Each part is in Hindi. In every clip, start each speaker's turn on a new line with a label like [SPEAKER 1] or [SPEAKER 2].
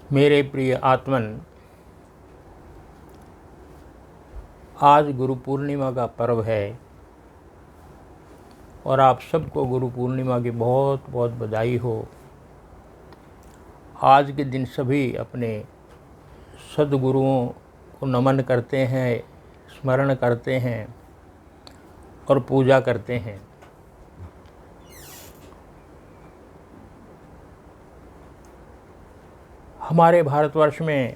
[SPEAKER 1] मेरे प्रिय आत्मन, आज गुरु पूर्णिमा का पर्व है और आप सबको गुरु पूर्णिमा की बहुत बहुत बधाई हो। आज के दिन सभी अपने सद्गुरुओं को नमन करते हैं, स्मरण करते हैं और पूजा करते हैं। हमारे भारतवर्ष में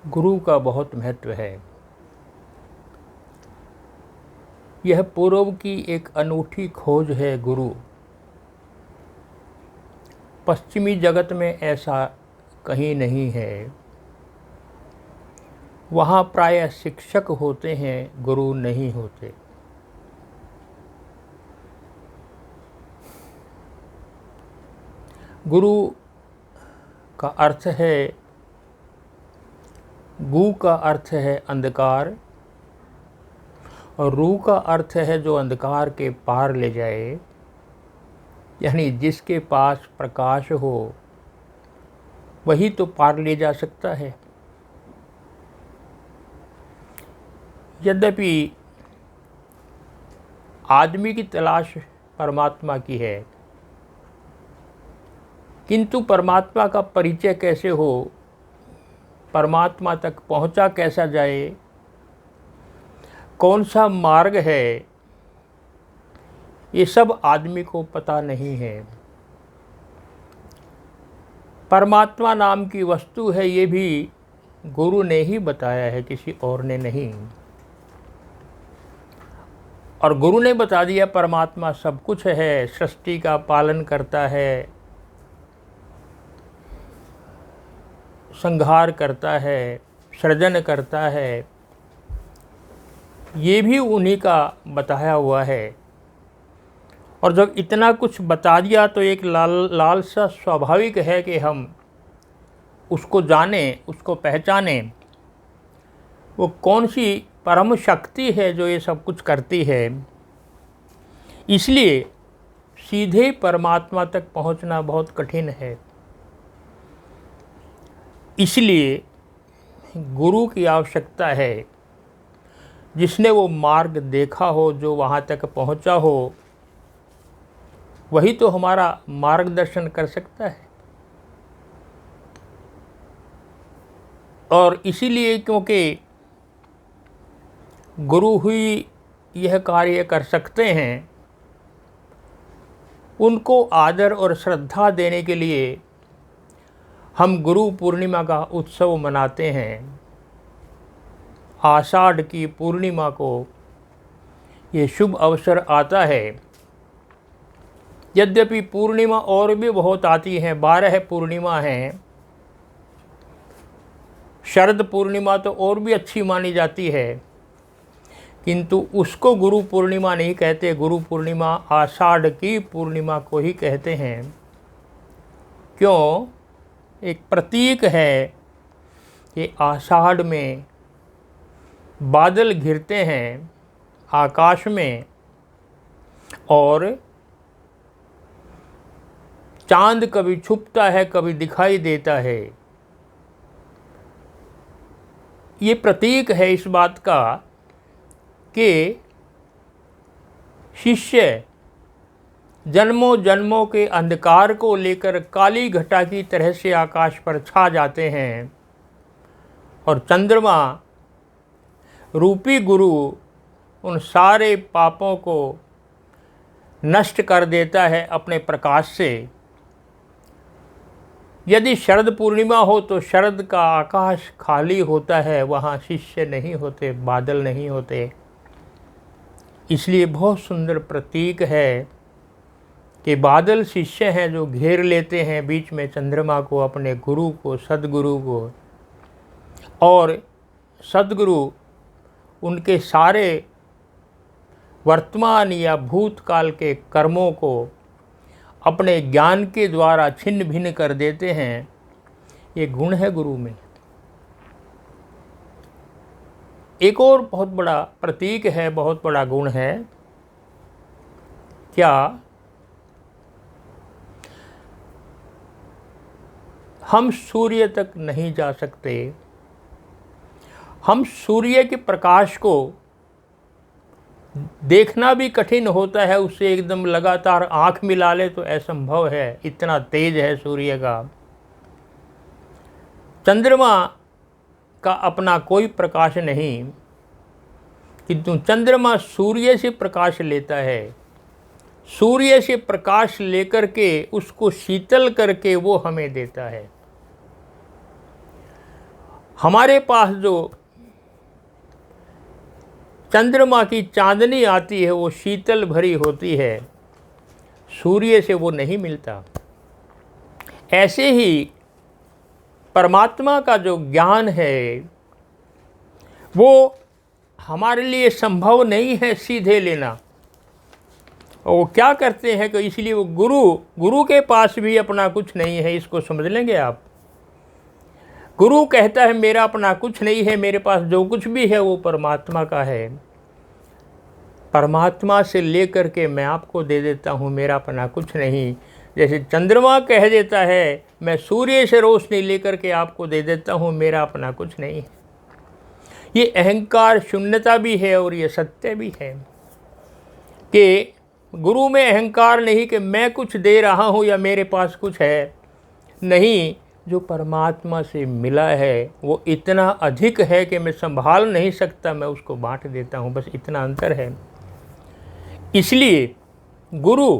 [SPEAKER 1] गुरु का बहुत महत्व है। यह पूर्व की एक अनूठी खोज है। गुरु पश्चिमी जगत में ऐसा कहीं नहीं है। वहाँ प्रायः शिक्षक होते हैं, गुरु नहीं होते। गुरु का अर्थ है, गु का अर्थ है अंधकार और रू का अर्थ है जो अंधकार के पार ले जाए, यानी जिसके पास प्रकाश हो वही तो पार ले जा सकता है। यद्यपि आदमी की तलाश परमात्मा की है, किंतु परमात्मा का परिचय कैसे हो, परमात्मा तक पहुंचा कैसा जाए, कौन सा मार्ग है, ये सब आदमी को पता नहीं है। परमात्मा नाम की वस्तु है, ये भी गुरु ने ही बताया है, किसी और ने नहीं। और गुरु ने बता दिया परमात्मा सब कुछ है, सृष्टि का पालन करता है, संहार करता है, सृजन करता है, ये भी उन्हीं का बताया हुआ है। और जब इतना कुछ बता दिया तो एक लालसा स्वाभाविक है कि हम उसको जानें, उसको पहचानें। वो कौन सी परम शक्ति है जो ये सब कुछ करती है। इसलिए सीधे परमात्मा तक पहुंचना बहुत कठिन है। इसलिए गुरु की आवश्यकता है, जिसने वो मार्ग देखा हो, जो वहाँ तक पहुँचा हो, वही तो हमारा मार्गदर्शन कर सकता है। और इसीलिए क्योंकि गुरु ही यह कार्य कर सकते हैं, उनको आदर और श्रद्धा देने के लिए हम गुरु पूर्णिमा का उत्सव मनाते हैं। आषाढ़ की पूर्णिमा को ये शुभ अवसर आता है। यद्यपि पूर्णिमा और भी बहुत आती हैं, 12 पूर्णिमा हैं। शरद पूर्णिमा तो और भी अच्छी मानी जाती है, किंतु उसको गुरु पूर्णिमा नहीं कहते। गुरु पूर्णिमा आषाढ़ की पूर्णिमा को ही कहते हैं। क्यों? एक प्रतीक है कि आषाढ़ में बादल घिरते हैं आकाश में और चांद कभी छुपता है, कभी दिखाई देता है। ये प्रतीक है इस बात का कि शिष्य जन्मों जन्मों के अंधकार को लेकर काली घटा की तरह से आकाश पर छा जाते हैं और चंद्रमा रूपी गुरु उन सारे पापों को नष्ट कर देता है अपने प्रकाश से। यदि शरद पूर्णिमा हो तो शरद का आकाश खाली होता है, वहाँ शिष्य नहीं होते, बादल नहीं होते। इसलिए बहुत सुंदर प्रतीक है कि बादल शिष्य हैं जो घेर लेते हैं बीच में चंद्रमा को, अपने गुरु को, सद्गुरु को। और सद्गुरु उनके सारे वर्तमान या भूतकाल के कर्मों को अपने ज्ञान के द्वारा छिन्न भिन्न कर देते हैं। ये गुण है गुरु में। एक और बहुत बड़ा प्रतीक है, बहुत बड़ा गुण है। क्या? हम सूर्य तक नहीं जा सकते। हम सूर्य के प्रकाश को देखना भी कठिन होता है, उससे एकदम लगातार आंख मिला ले तो असंभव है, इतना तेज है सूर्य का। चंद्रमा का अपना कोई प्रकाश नहीं, किंतु चंद्रमा सूर्य से प्रकाश लेता है। सूर्य से प्रकाश लेकर के उसको शीतल करके वो हमें देता है। हमारे पास जो चंद्रमा की चांदनी आती है वो शीतल भरी होती है, सूर्य से वो नहीं मिलता। ऐसे ही परमात्मा का जो ज्ञान है वो हमारे लिए संभव नहीं है सीधे लेना। वो क्या करते हैं कि इसलिए वो गुरु के पास भी अपना कुछ नहीं है, इसको समझ लेंगे आप। गुरु कहता है मेरा अपना कुछ नहीं है, मेरे पास जो कुछ भी है वो परमात्मा का है। परमात्मा से लेकर के मैं आपको दे देता हूँ, मेरा अपना कुछ नहीं। जैसे चंद्रमा कह देता है मैं सूर्य से रोशनी लेकर के आपको दे देता हूँ, मेरा अपना कुछ नहीं है। ये अहंकार शून्यता भी है और ये सत्य भी है कि गुरु में अहंकार नहीं कि मैं कुछ दे रहा हूँ या मेरे पास कुछ है, नहीं। जो परमात्मा से मिला है वो इतना अधिक है कि मैं संभाल नहीं सकता, मैं उसको बांट देता हूँ, बस इतना अंतर है। इसलिए गुरु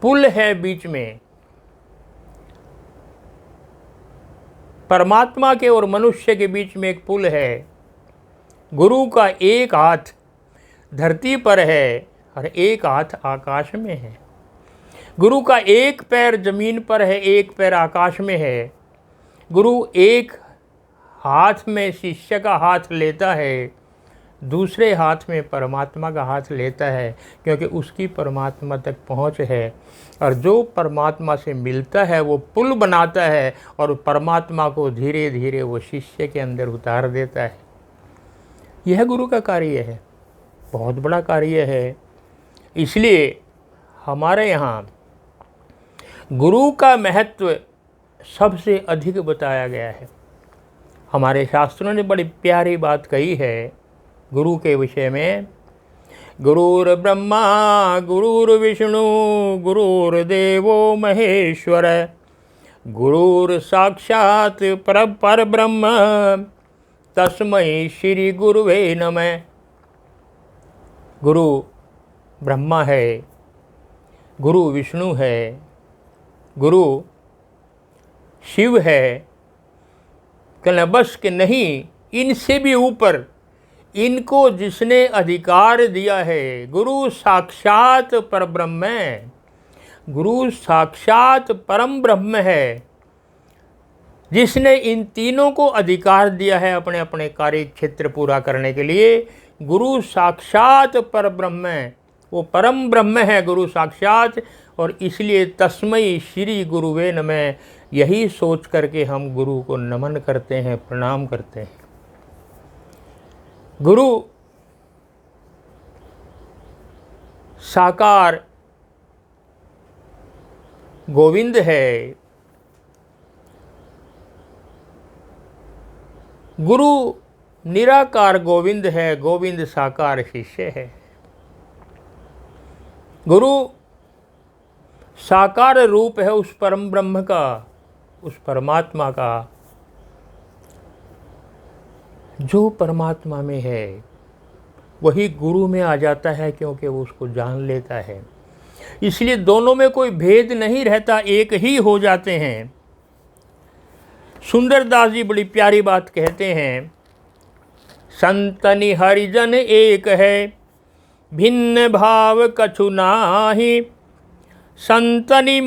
[SPEAKER 1] पुल है बीच में, परमात्मा के और मनुष्य के बीच में एक पुल है। गुरु का एक हाथ धरती पर है और एक हाथ आकाश में है। गुरु का एक पैर जमीन पर है, एक पैर आकाश में है। गुरु एक हाथ में शिष्य का हाथ लेता है, दूसरे हाथ में परमात्मा का हाथ लेता है, क्योंकि उसकी परमात्मा तक पहुंच है। और जो परमात्मा से मिलता है वो पुल बनाता है और परमात्मा को धीरे धीरे वो शिष्य के अंदर उतार देता है। यह गुरु का कार्य है, बहुत बड़ा कार्य है। इसलिए हमारे यहाँ गुरु का महत्व सबसे अधिक बताया गया है। हमारे शास्त्रों ने बड़ी प्यारी बात कही है गुरु के विषय में। गुरुर ब्रह्मा गुरुर विष्णु गुरुर्देवो महेश्वर गुरुर साक्षात पर ब्रह्म तस्मै श्री गुरुवे नमः। गुरु ब्रह्मा है, गुरु विष्णु है, गुरु शिव है। कहना बस कि नहीं, इनसे भी ऊपर इनको जिसने अधिकार दिया है, गुरु साक्षात परब्रह्म है। गुरु साक्षात परम ब्रह्म है, जिसने इन तीनों को अधिकार दिया है अपने अपने कार्य क्षेत्र पूरा करने के लिए। गुरु साक्षात परब्रह्म है, वो परम ब्रह्म है गुरु साक्षात। और इसलिए तस्मै श्री गुरुवे नमः, यही सोच करके हम गुरु को नमन करते हैं, प्रणाम करते हैं। गुरु साकार गोविंद है, गुरु निराकार गोविंद है, गोविंद साकार शिष्य है। गुरु साकार रूप है उस परम ब्रह्म का, उस परमात्मा का, जो परमात्मा में है वही गुरु में आ जाता है, क्योंकि वो उसको जान लेता है। इसलिए दोनों में कोई भेद नहीं रहता, एक ही हो जाते हैं। सुंदरदास जी बड़ी प्यारी बात कहते हैं, संतनि हरिजन एक है भिन्न भाव कछु नाहि, संतनि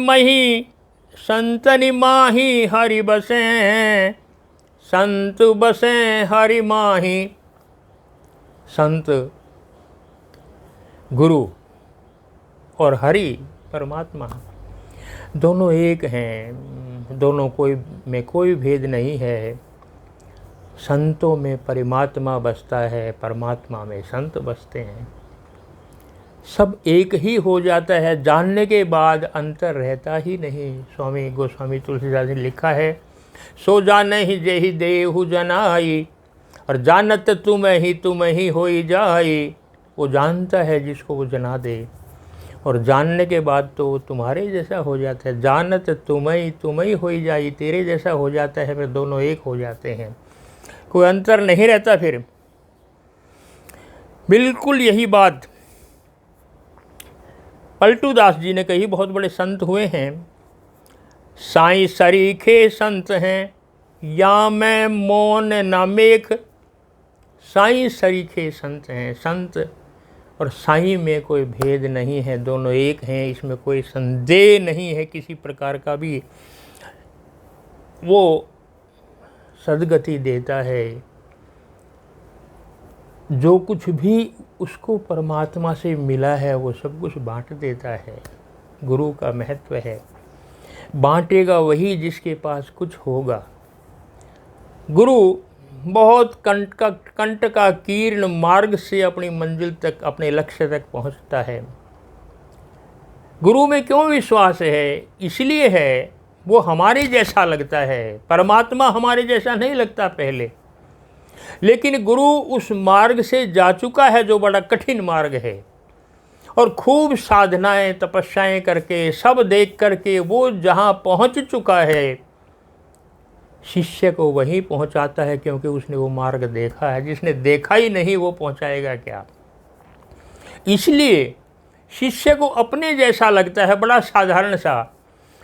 [SPEAKER 1] माही हरि बसें संत बसें हरि माही। संत गुरु और हरि परमात्मा दोनों एक हैं, दोनों में कोई भेद नहीं है। संतों में परमात्मा बसता है, परमात्मा में संत बसते हैं। सब एक ही हो जाता है, जानने के बाद अंतर रहता ही नहीं। स्वामी गोस्वामी तुलसीदास ने लिखा है, सो जाने ही जेहि देहु जनाई, और जानत तुम ही होई जाई। वो जानता है जिसको वो जना दे, और जानने के बाद तो तुम्हारे जैसा हो जाता है। जानत तुम ही होई जाई, तेरे जैसा हो जाता है, फिर दोनों एक हो जाते हैं, कोई अंतर नहीं रहता फिर। बिल्कुल यही बात पलटू दास जी ने कही, बहुत बड़े संत हुए हैं। साईं सरीखे संत हैं, या मैं मौन न मेख। साईं सरीखे संत हैं, संत और साईं में कोई भेद नहीं है, दोनों एक हैं, इसमें कोई संदेह नहीं है किसी प्रकार का भी। वो सद्गति देता है, जो कुछ भी उसको परमात्मा से मिला है वो सब कुछ बांट देता है। गुरु का महत्व है, बांटेगा वही जिसके पास कुछ होगा। गुरु बहुत कंट का कीर्ण मार्ग से अपनी मंजिल तक, अपने लक्ष्य तक पहुंचता है। गुरु में क्यों विश्वास है? इसलिए है वो हमारे जैसा लगता है, परमात्मा हमारे जैसा नहीं लगता पहले, लेकिन गुरु उस मार्ग से जा चुका है जो बड़ा कठिन मार्ग है, और खूब साधनाएं तपस्याएं करके सब देख करके वो जहाँ पहुँच चुका है, शिष्य को वहीं पहुंचाता है, क्योंकि उसने वो मार्ग देखा है। जिसने देखा ही नहीं वो पहुंचाएगा क्या? इसलिए शिष्य को अपने जैसा लगता है, बड़ा साधारण सा,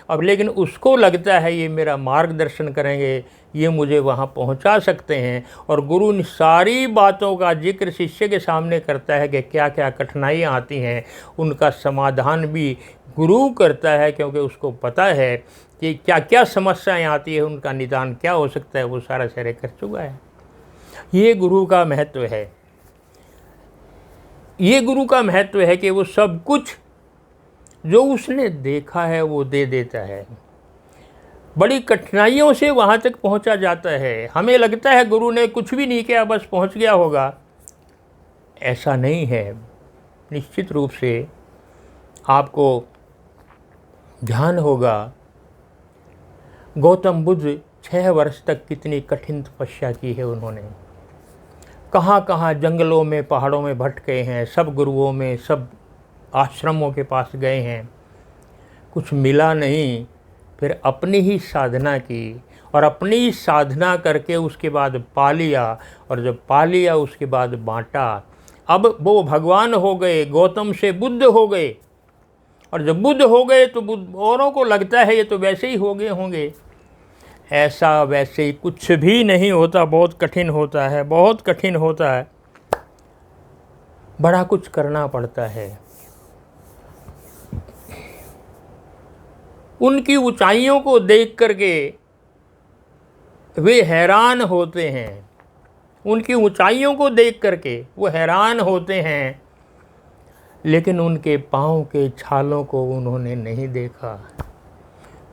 [SPEAKER 1] अब लेकिन उसको लगता है ये मेरा मार्गदर्शन करेंगे, ये मुझे वहाँ पहुँचा सकते हैं। और गुरु ने सारी बातों का जिक्र शिष्य के सामने करता है कि क्या क्या कठिनाइयाँ आती हैं, उनका समाधान भी गुरु करता है, क्योंकि उसको पता है कि क्या क्या समस्याएं आती है, उनका निदान क्या हो सकता है, वो सारा सारे कर चुका है। ये गुरु का महत्व है। ये गुरु का महत्व है कि वो सब कुछ जो उसने देखा है वो दे देता है। बड़ी कठिनाइयों से वहाँ तक पहुँचा जाता है। हमें लगता है गुरु ने कुछ भी नहीं किया, बस पहुँच गया होगा, ऐसा नहीं है। निश्चित रूप से आपको ध्यान होगा, गौतम बुद्ध 6 वर्ष तक कितनी कठिन तपस्या की है उन्होंने, कहाँ कहाँ जंगलों में पहाड़ों में भटके हैं, सब गुरुओं में, सब आश्रमों के पास गए हैं, कुछ मिला नहीं। फिर अपनी ही साधना की, और अपनी ही साधना करके उसके बाद पा लिया, और जब पा लिया उसके बाद बांटा। अब वो भगवान हो गए, गौतम से बुद्ध हो गए, और जब बुद्ध हो गए तो बुद्ध औरों को लगता है ये तो वैसे ही हो गए होंगे। ऐसा वैसे ही कुछ भी नहीं होता, बहुत कठिन होता है, बहुत कठिन होता है, बड़ा कुछ करना पड़ता है। उनकी ऊंचाइयों को देख करके वे हैरान होते हैं, उनकी ऊंचाइयों को देख करके वो हैरान होते हैं, लेकिन उनके पाँव के छालों को उन्होंने नहीं देखा।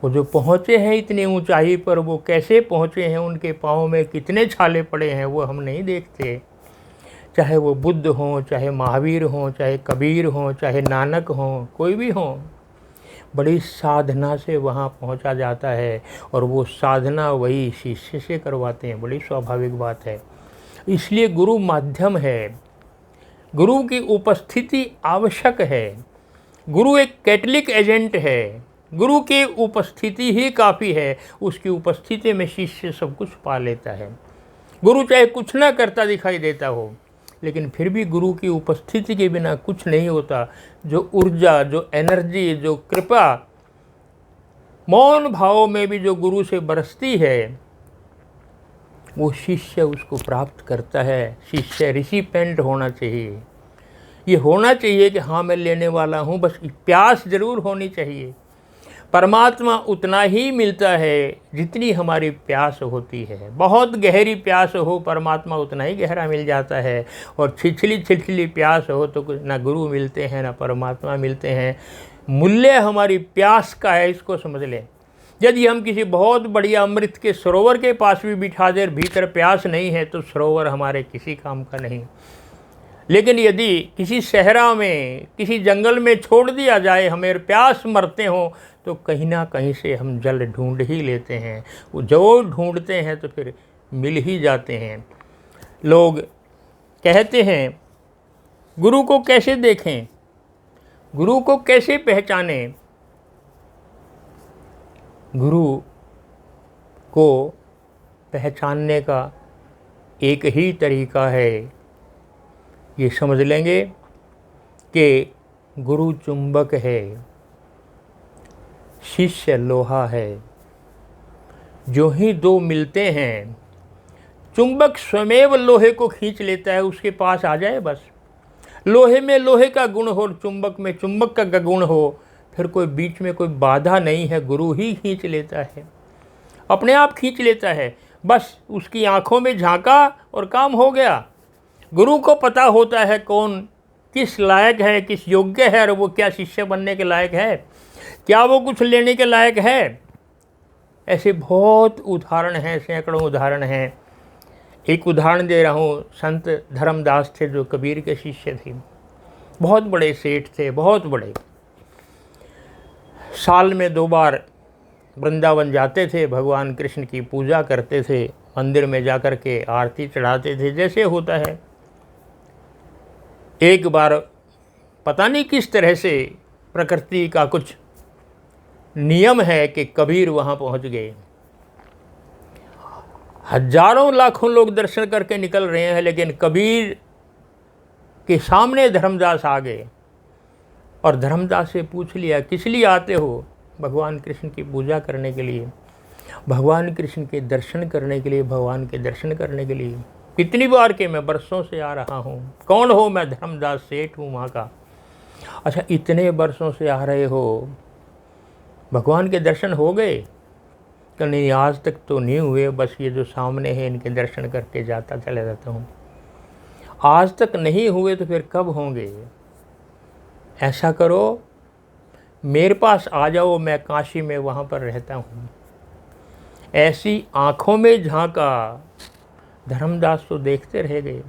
[SPEAKER 1] वो जो पहुँचे हैं इतनी ऊंचाई पर, वो कैसे पहुँचे हैं, उनके पाँव में कितने छाले पड़े हैं, वो हम नहीं देखते। चाहे वो बुद्ध हों, चाहे महावीर हों, चाहे कबीर हों, चाहे नानक हों, कोई भी हों, बड़ी साधना से वहाँ पहुँचा जाता है, और वो साधना वही शिष्य से करवाते हैं। बड़ी स्वाभाविक बात है। इसलिए गुरु माध्यम है, गुरु की उपस्थिति आवश्यक है। गुरु एक कैटलिक एजेंट है, गुरु की उपस्थिति ही काफ़ी है। उसकी उपस्थिति में शिष्य सब कुछ पा लेता है। गुरु चाहे कुछ ना करता दिखाई देता हो, लेकिन फिर भी गुरु की उपस्थिति के बिना कुछ नहीं होता। जो ऊर्जा, जो एनर्जी, जो कृपा मौन भाव में भी जो गुरु से बरसती है, वो शिष्य उसको प्राप्त करता है। शिष्य रिसिपेंट होना चाहिए। ये होना चाहिए कि हाँ मैं लेने वाला हूँ, बस प्यास जरूर होनी चाहिए। परमात्मा उतना ही मिलता है जितनी हमारी प्यास होती है। बहुत गहरी प्यास हो, परमात्मा उतना ही गहरा मिल जाता है, और छिछली छिछली प्यास हो तो ना गुरु मिलते हैं ना परमात्मा मिलते हैं। मूल्य हमारी प्यास का है, इसको समझ लें। यदि हम किसी बहुत बढ़िया अमृत के सरोवर के पास भी बिठा दें, भीतर प्यास नहीं है, तो सरोवर हमारे किसी काम का नहीं। लेकिन यदि किसी सहरा में, किसी जंगल में छोड़ दिया जाए, हमें प्यास मरते हों, तो कहीं ना कहीं से हम जल ढूंढ ही लेते हैं। वो जो ढूंढते हैं तो फिर मिल ही जाते हैं। लोग कहते हैं गुरु को कैसे देखें, गुरु को कैसे पहचानें। गुरु को पहचानने का एक ही तरीका है, ये समझ लेंगे कि गुरु चुंबक है, शिष्य लोहा है। जो ही दो मिलते हैं, चुंबक स्वयं लोहे को खींच लेता है, उसके पास आ जाए बस। लोहे में लोहे का गुण हो, चुंबक में चुंबक का गुण हो, फिर कोई बीच में कोई बाधा नहीं है, गुरु ही खींच लेता है, अपने आप खींच लेता है। बस उसकी आंखों में झांका और काम हो गया। गुरु को पता होता है कौन किस लायक है, किस योग्य है, और वो क्या शिष्य बनने के लायक है, क्या वो कुछ लेने के लायक है। ऐसे बहुत उदाहरण हैं, सैकड़ों उदाहरण हैं। एक उदाहरण दे रहा हूँ, संत धर्मदास थे जो कबीर के शिष्य थे, बहुत बड़े सेठ थे, बहुत बड़े। साल में 2 बार वृंदावन जाते थे, भगवान कृष्ण की पूजा करते थे, मंदिर में जाकर के आरती चढ़ाते थे, जैसे होता है। एक बार पता नहीं किस तरह से प्रकृति का कुछ नियम है कि कबीर वहाँ पहुँच गए। हजारों लाखों लोग दर्शन करके निकल रहे हैं, लेकिन कबीर के सामने धर्मदास आ गए और धर्मदास से पूछ लिया, किस लिए आते हो? भगवान कृष्ण की पूजा करने के लिए, भगवान कृष्ण के दर्शन करने के लिए, भगवान के दर्शन करने के लिए। कितनी बार के मैं बरसों से आ रहा हूँ। कौन हो? मैं धर्मदास सेठ हूँ वहाँ का। अच्छा, इतने बरसों से आ रहे हो, भगवान के दर्शन हो गए? तो नहीं, आज तक तो नहीं हुए, बस ये जो सामने है इनके दर्शन करके जाता चला जाता हूँ। आज तक नहीं हुए तो फिर कब होंगे? ऐसा करो, मेरे पास आ जाओ, मैं काशी में वहाँ पर रहता हूँ। ऐसी आँखों में झांका, धर्मदास तो देखते रह गए।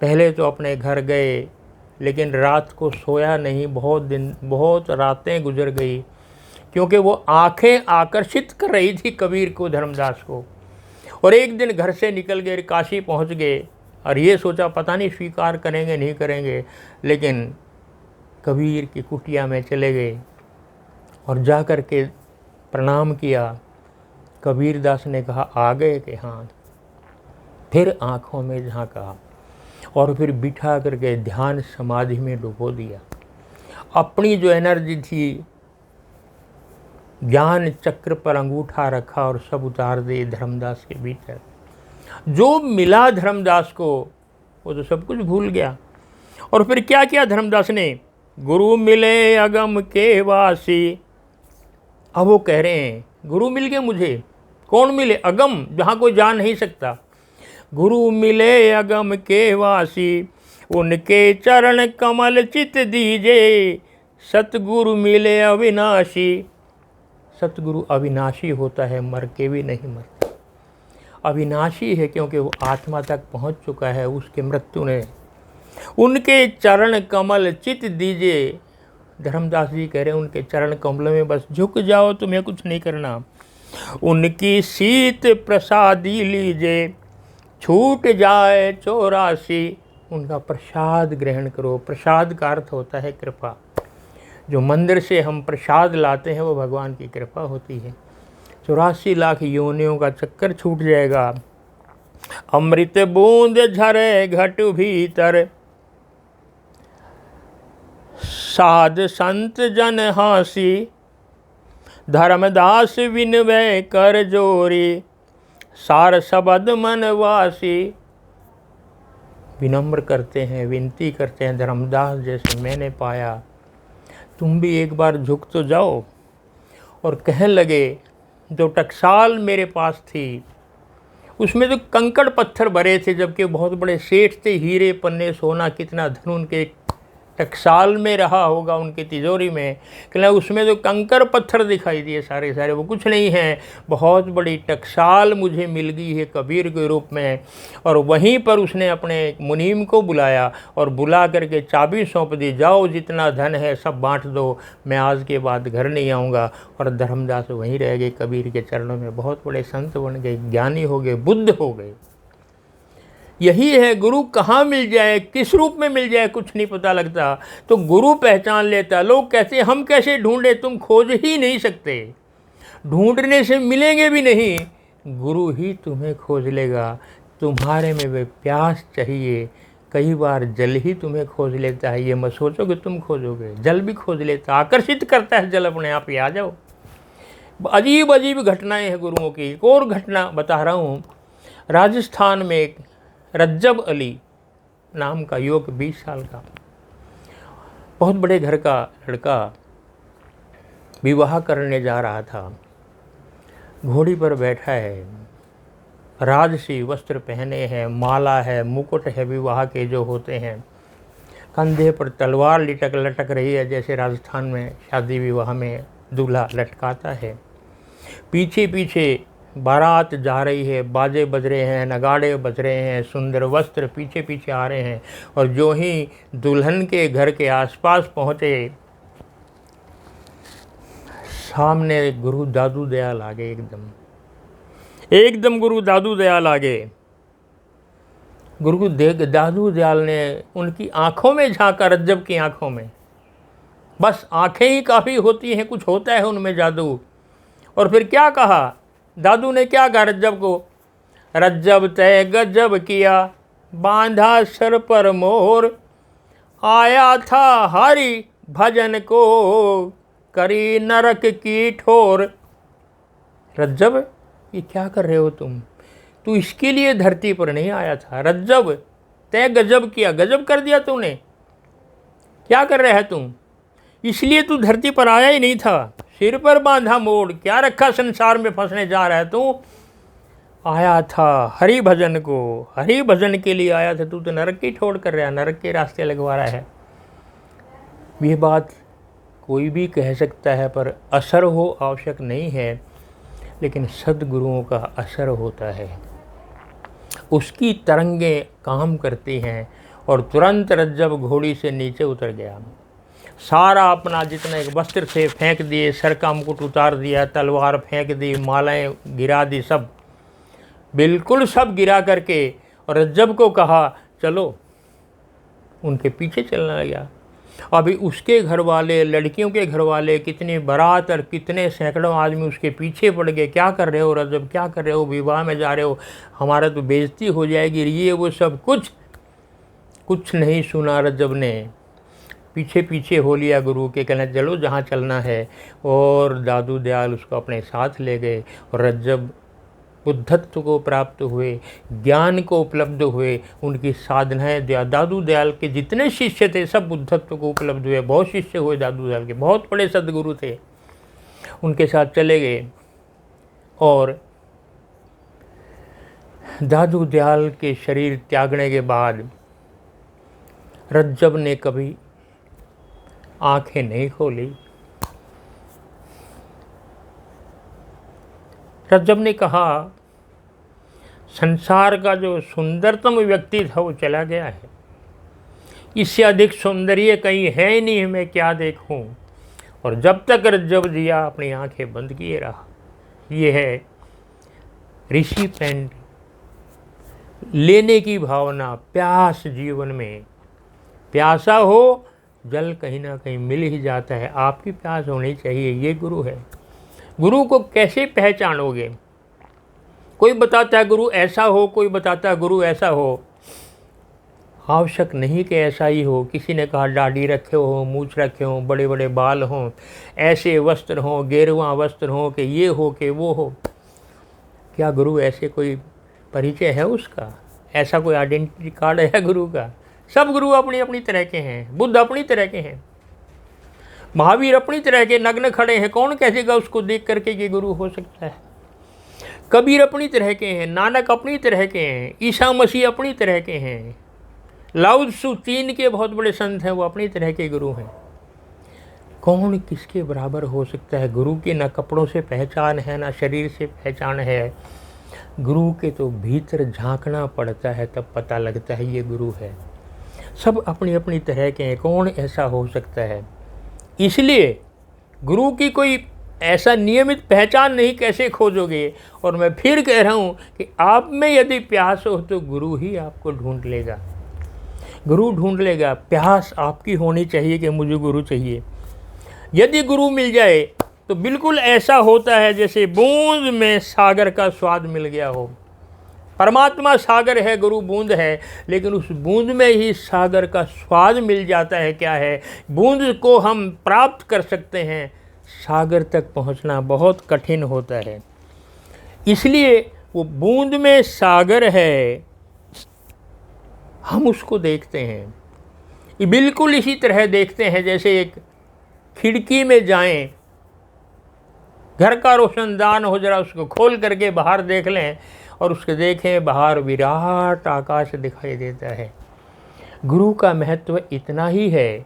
[SPEAKER 1] पहले तो अपने घर गए, लेकिन रात को सोया नहीं, बहुत रातें गुजर गई, क्योंकि वो आंखें आकर्षित कर रही थी कबीर को, धर्मदास को। और एक दिन घर से निकल गए, काशी पहुंच गए, और ये सोचा पता नहीं स्वीकार करेंगे नहीं करेंगे, लेकिन कबीर की कुटिया में चले गए और जा कर के प्रणाम किया। कबीरदास ने कहा, आ गए कि हाँ। फिर आँखों में झांका और फिर बिठा करके ध्यान समाधि में डुबो दिया। अपनी जो एनर्जी थी, ज्ञान चक्र पर अंगूठा रखा और सब उतार दे धर्मदास के भीतर। जो मिला धर्मदास को, वो तो सब कुछ भूल गया। और फिर क्या किया धर्मदास ने? गुरु मिले अगम के वासी। अब वो कह रहे हैं, गुरु मिल गए मुझे। कौन मिले? अगम, जहाँ कोई जा नहीं सकता। गुरु मिले अगम के वासी, उनके चरण कमल चित दीजे। सतगुरु मिले अविनाशी। सतगुरु अविनाशी होता है, मर के भी नहीं मरता। अविनाशी है क्योंकि वो आत्मा तक पहुंच चुका है, उसके मृत्यु ने। उनके चरण कमल चित दीजिए। धर्मदास जी कह रहे हैं, उनके चरण कमल में बस झुक जाओ, तुम्हें कुछ नहीं करना। उनकी शीत प्रसादी लीजिए, छूट जाए 84। उनका प्रसाद ग्रहण करो। प्रसाद का अर्थ होता है कृपा। जो मंदिर से हम प्रसाद लाते हैं वो भगवान की कृपा होती है। 84 लाख योनियों का चक्कर छूट जाएगा। अमृत बूंद झरे घट भीतर, साध संत जन हासी। धर्मदास विनवय कर जोरी, सार शब्द मन वासी। विनम्र करते हैं, विनती करते हैं, धर्मदास जैसे मैंने पाया। तुम भी एक बार झुक तो जाओ। और कहने लगे, जो टकसाल मेरे पास थी उसमें तो कंकड़ पत्थर भरे थे, जबकि बहुत बड़े सेठ थे, हीरे पन्ने सोना कितना धन उनके टकसाल में रहा होगा उनकी तिजोरी में, कि उसमें तो कंकर पत्थर दिखाई दिए सारे सारे, वो कुछ नहीं है, बहुत बड़ी टकसाल मुझे मिल गई है कबीर के रूप में। और वहीं पर उसने अपने मुनीम को बुलाया और बुला करके चाबी सौंप दी, जाओ जितना धन है सब बांट दो, मैं आज के बाद घर नहीं आऊँगा। और धर्मदास वहीं रह गए कबीर के चरणों में, बहुत बड़े संत बन गए, ज्ञानी हो गए, बुद्ध हो गए। यही है, गुरु कहाँ मिल जाए, किस रूप में मिल जाए कुछ नहीं पता लगता, तो गुरु पहचान लेता। लोग कहते हैं हम कैसे ढूंढे, तुम खोज ही नहीं सकते, ढूंढने से मिलेंगे भी नहीं, गुरु ही तुम्हें खोज लेगा। तुम्हारे में वे प्यास चाहिए, कई बार जल ही तुम्हें खोज लेता है, ये मत सोचो कि तुम खोजोगे, जल भी खोज लेता, आकर्षित करता है जल अपने आप ही, आ जाओ। अजीब अजीब घटनाएं हैं गुरुओं की। एक और घटना बता रहा हूँ, राजस्थान में एक रज्जब अली नाम का युवक, 20 साल का, बहुत बड़े घर का लड़का, विवाह करने जा रहा था, घोड़ी पर बैठा है, राजसी वस्त्र पहने हैं, माला है, मुकुट है विवाह के जो होते हैं, कंधे पर तलवार लटक रही है, जैसे राजस्थान में शादी विवाह में दूल्हा लटकाता है। पीछे पीछे बारात जा रही है, बाजे बज रहे हैं, नगाड़े बज रहे हैं, सुंदर वस्त्र पीछे पीछे आ रहे हैं। और जो ही दुल्हन के घर के आसपास पहुँचे, सामने गुरु दादू दयाल आ गए, एकदम गुरु दादू दयाल आ गए। दादू दयाल ने उनकी आंखों में झांका, रज्जब की आंखों में, बस आंखें ही काफ़ी होती हैं, कुछ होता है उनमें जादू। और फिर क्या कहा दादू ने, क्या कहा रज्जब को, रज्जब तय गजब किया, बांधा सर पर मोर, आया था हरि भजन को, करी नरक की ठोर। रज्जब ये क्या कर रहे हो तुम, तू इसके लिए धरती पर नहीं आया था। रज्जब तय गजब किया, गजब कर दिया तूने, क्या कर रहा है तुम, इसलिए तू धरती पर आया ही नहीं था। सिर पर बांधा मोड़, क्या रखा संसार में फंसने जा रहा है तू, आया था हरि भजन को, हरि भजन के लिए आया था, तू तो नरक की ठोड़ कर रहा है, नरक के रास्ते लगवा रहा है। ये बात कोई भी कह सकता है, पर असर हो आवश्यक नहीं है, लेकिन सद्गुरुओं का असर होता है, उसकी तरंगें काम करती हैं। और तुरंत रज्जब घोड़ी से नीचे उतर गया, सारा अपना जितने वस्त्र थे फेंक दिए, सर का मुकुट उतार दिया, तलवार फेंक दी, मालाएं गिरा दी, सब बिल्कुल सब गिरा करके, और रज्जब को कहा चलो, उनके पीछे चलने लगा। अभी उसके घर वाले, लड़कियों के घर वाले, कितनी बारात और कितने सैकड़ों आदमी उसके पीछे पड़ गए, क्या कर रहे हो रज्जब, क्या कर रहे हो, विवाह में जा रहे हो, हमारा तो बेइज्जती हो जाएगी, ये वो सब कुछ नहीं सुना रज्जब ने, पीछे पीछे हो लिया गुरु के, कहना चलो जहाँ चलना है। और दादू दयाल उसको अपने साथ ले गए, और रज्जब बुद्धत्व को प्राप्त हुए, ज्ञान को उपलब्ध हुए, उनकी साधनाएं, दादू दयाल के जितने शिष्य थे सब बुद्धत्व को उपलब्ध हुए, बहुत शिष्य हुए दादू दयाल के, बहुत बड़े सद्गुरु थे, उनके साथ चले गए। और दादू दयाल के शरीर त्यागने के बाद रज्जब ने कभी आंखें नहीं खोली। रज्जब ने कहा, संसार का जो सुंदरतम व्यक्ति था वो चला गया है, इससे अधिक सौंदर्य कहीं है ही नहीं, मैं क्या देखूं। और जब तक रज्जब जिया अपनी आंखें बंद किए रहा। ये है ऋषि पेंट, लेने की भावना, प्यास, जीवन में प्यासा हो, जल कहीं ना कहीं मिल ही जाता है, आपकी प्यास होनी चाहिए, ये गुरु है। गुरु को कैसे पहचानोगे, कोई बताता है गुरु ऐसा हो, कोई बताता है गुरु ऐसा हो, आवश्यक नहीं कि ऐसा ही हो। किसी ने कहा दाढ़ी रखे हो, मूछ रखे हो, बड़े बड़े बाल हों, ऐसे वस्त्र हों, गेरुआ वस्त्र हों, कि ये हो कि वो हो, क्या गुरु ऐसे कोई परिचय है उसका, ऐसा कोई आइडेंटिटी कार्ड है गुरु का? सब गुरु अपनी अपनी तरह के हैं, बुद्ध अपनी तरह के हैं, महावीर अपनी तरह के नग्न खड़े हैं, कौन कहेगा उसको देख करके ये गुरु हो सकता है? कबीर अपनी तरह के हैं, नानक अपनी तरह के हैं, ईसा मसीह अपनी तरह के हैं, लाओ त्सु चीन के बहुत बड़े संत हैं, वो अपनी तरह के गुरु हैं। कौन किसके बराबर हो सकता है? गुरु की ना कपड़ों से पहचान है, ना शरीर से पहचान है। गुरु के तो भीतर झांकना पड़ता है, तब पता लगता है ये गुरु है। सब अपनी अपनी तरह के हैं, कौन ऐसा हो सकता है? इसलिए गुरु की कोई ऐसा नियमित पहचान नहीं, कैसे खोजोगे? और मैं फिर कह रहा हूँ कि आप में यदि प्यास हो तो गुरु ही आपको ढूंढ लेगा, गुरु ढूंढ लेगा। प्यास आपकी होनी चाहिए कि मुझे गुरु चाहिए। यदि गुरु मिल जाए तो बिल्कुल ऐसा होता है जैसे बूंद में सागर का स्वाद मिल गया हो। परमात्मा सागर है, गुरु बूंद है, लेकिन उस बूंद में ही सागर का स्वाद मिल जाता है। क्या है? बूंद को हम प्राप्त कर सकते हैं, सागर तक पहुंचना बहुत कठिन होता है। इसलिए वो बूंद में सागर है, हम उसको देखते हैं। ये बिल्कुल इसी तरह देखते हैं जैसे एक खिड़की में जाएं, घर का रोशनदान हो, जरा उसको खोल करके बाहर देख लें और उसके देखें बाहर विराट आकाश दिखाई देता है। गुरु का महत्व इतना ही है